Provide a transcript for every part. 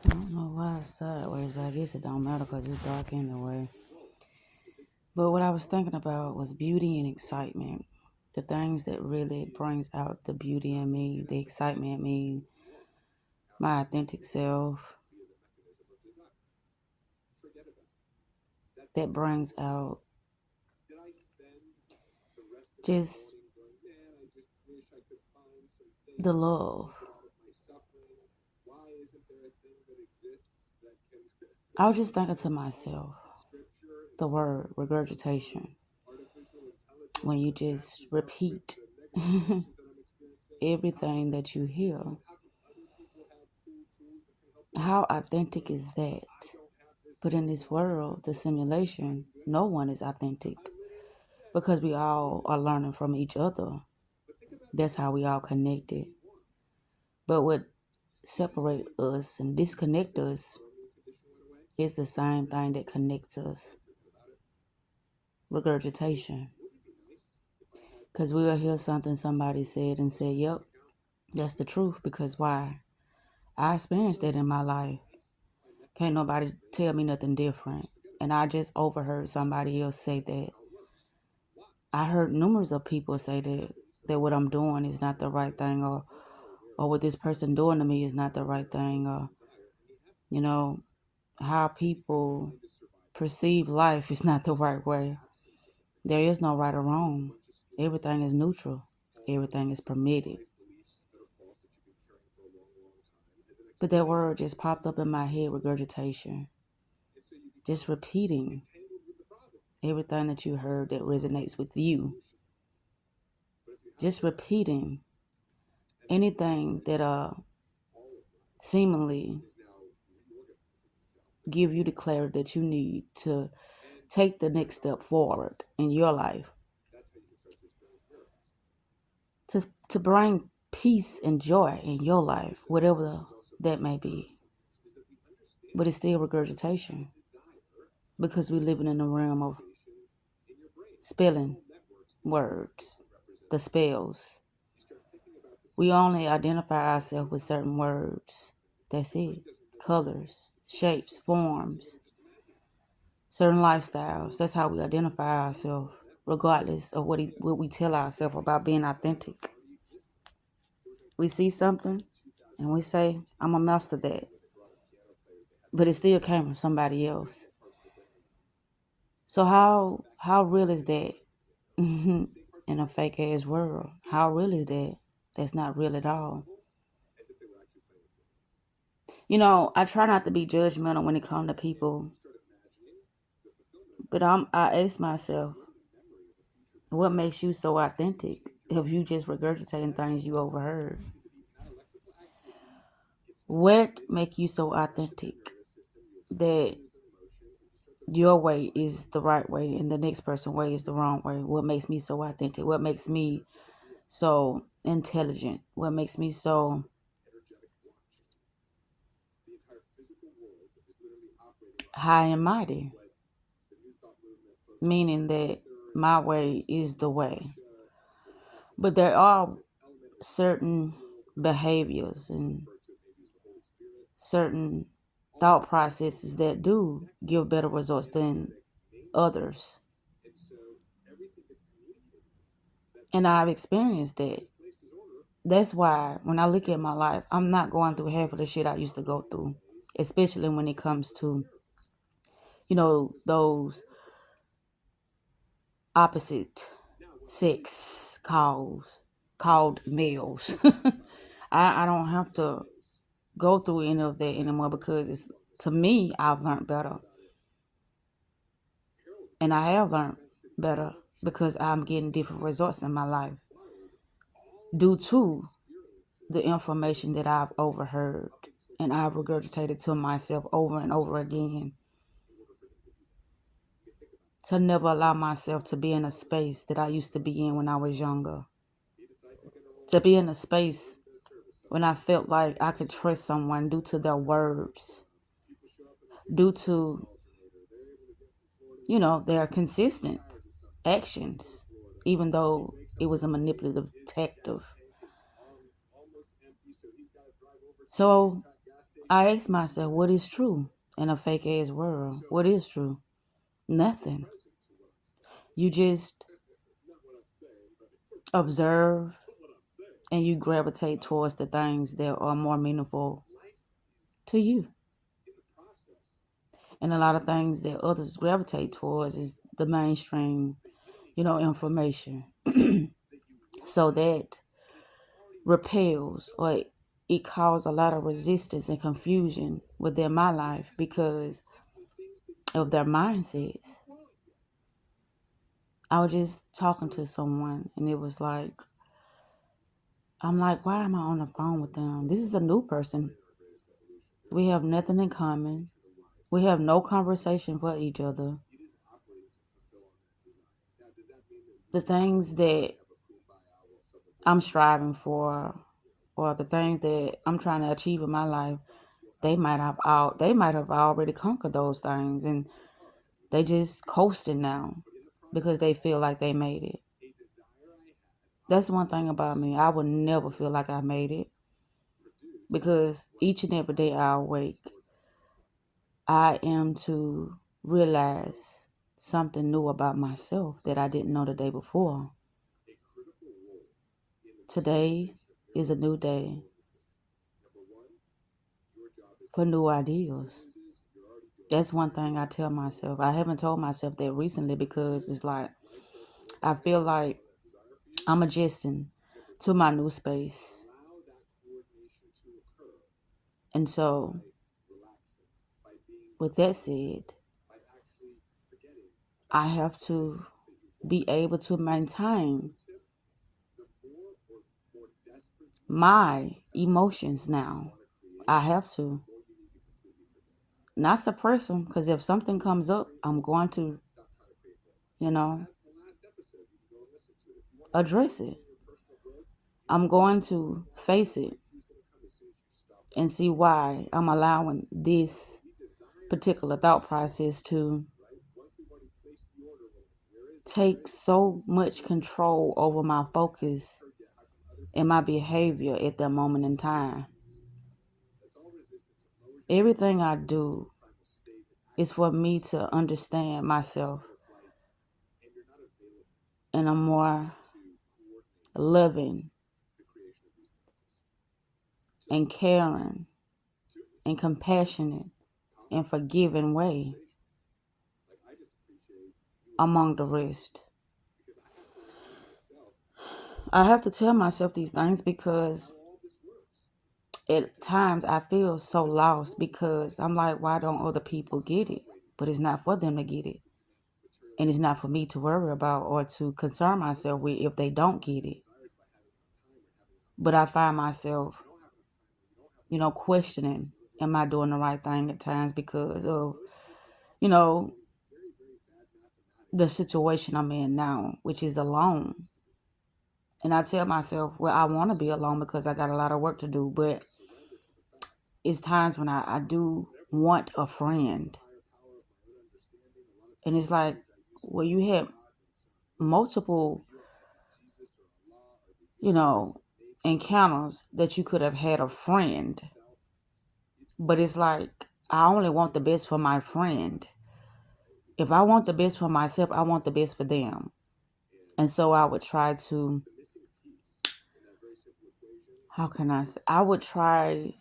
I don't know why it's sideways, but I guess it don't matter because it's dark anyway. But what I was thinking about was beauty and excitement. The things that really brings out the beauty in me, the excitement in me, my authentic self, that brings out just the love. I was just thinking to myself, the word regurgitation, when you just repeat everything that you hear. How authentic is that? But in this world, the simulation, no one is authentic because we all are learning from each other. That's how we all connected. But what separate us and disconnect us is the same thing that connects us. Regurgitation. Because we'll hear something somebody said and say, yep, that's the truth. Because why? I experienced that in my life. Can't nobody tell me nothing different. And I just overheard somebody else say that. I heard numerous of people say that what I'm doing is not the right thing, or what this person doing to me is not the right thing, or you know, how people perceive life is not the right way. There is no right or wrong. Everything is neutral. Everything is permitted. But that word just popped up in my head, regurgitation. Just repeating everything that you heard that resonates with you. Just repeating anything that seemingly give you the clarity that you need to take the next step forward in your life. To bring peace and joy in your life, whatever that may be. But it's still regurgitation because we're living in a realm of spelling words, the spells. We only identify ourselves with certain words. That's it. Colors, shapes, forms, certain lifestyles. That's how we identify ourselves, regardless of what we tell ourselves about being authentic. We see something and we say, I'm a master that. But it still came from somebody else. So how real is that in a fake ass world? How real is that? That's not real at all. I try not to be judgmental when it comes to people, but I ask myself, what makes you so authentic if you just regurgitating things you overheard? What make you so authentic that your way is the right way and the next person's way is the wrong way? What makes me so authentic? What makes me so intelligent? What makes me so high and mighty? Meaning that my way is the way. But there are certain behaviors and certain thought processes that do give better results than others. And I've experienced that. That's why when I look at my life, I'm not going through half of the shit I used to go through, especially when it comes to, those opposite sex called males. I don't have to go through any of that anymore because to me, I've learned better. And I have learned better because I'm getting different results in my life due to the information that I've overheard and I've regurgitated to myself over and over again, to never allow myself to be in a space that I used to be in when I was younger. To be in a space when I felt like I could trust someone due to their words, due to, their consistent actions, even though it was a manipulative tactic. So I ask myself, what is true in a fake ass world? What is true? Nothing. You just observe and you gravitate towards the things that are more meaningful to you. And a lot of things that others gravitate towards is the mainstream, information. So that repels or it caused a lot of resistance and confusion within my life because of their mindsets. I was just talking to someone and it was like, I'm like, why am I on the phone with them? This is a new person. We have nothing in common. We have no conversation with each other. The things that I'm striving for or the things that I'm trying to achieve in my life, they might have already conquered those things and they just coasting now because they feel like they made it. That's one thing about me. I would never feel like I made it because each and every day I awake, I am to realize something new about myself that I didn't know the day before. Today is a new day for new ideas. That's one thing I tell myself. I haven't told myself that recently because it's like I feel like I'm adjusting to my new space. And so, with that said, I have to be able to maintain my emotions now. I have to not suppress them because if something comes up, I'm going to, you know, address it. I'm going to face it and see why I'm allowing this particular thought process to take so much control over my focus and my behavior at that moment in time. Everything I do is for me to understand myself in a more loving and caring and compassionate and forgiving way among the rest. I have to tell myself these things because at times I feel so lost because I'm like, why don't other people get it? But it's not for them to get it. And it's not for me to worry about or to concern myself with if they don't get it. But I find myself, questioning, am I doing the right thing at times because of, you know, the situation I'm in now, which is alone. And I tell myself, well, I want to be alone because I got a lot of work to do. But it's times when I do want a friend. And it's like, well, you have multiple, you know, encounters that you could have had a friend. But it's like, I only want the best for my friend. If I want the best for myself, I want the best for them. And so I would try to, how can I say, I would try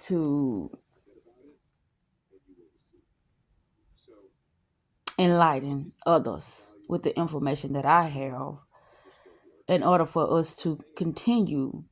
to enlighten others with the information that I have in order for us to continue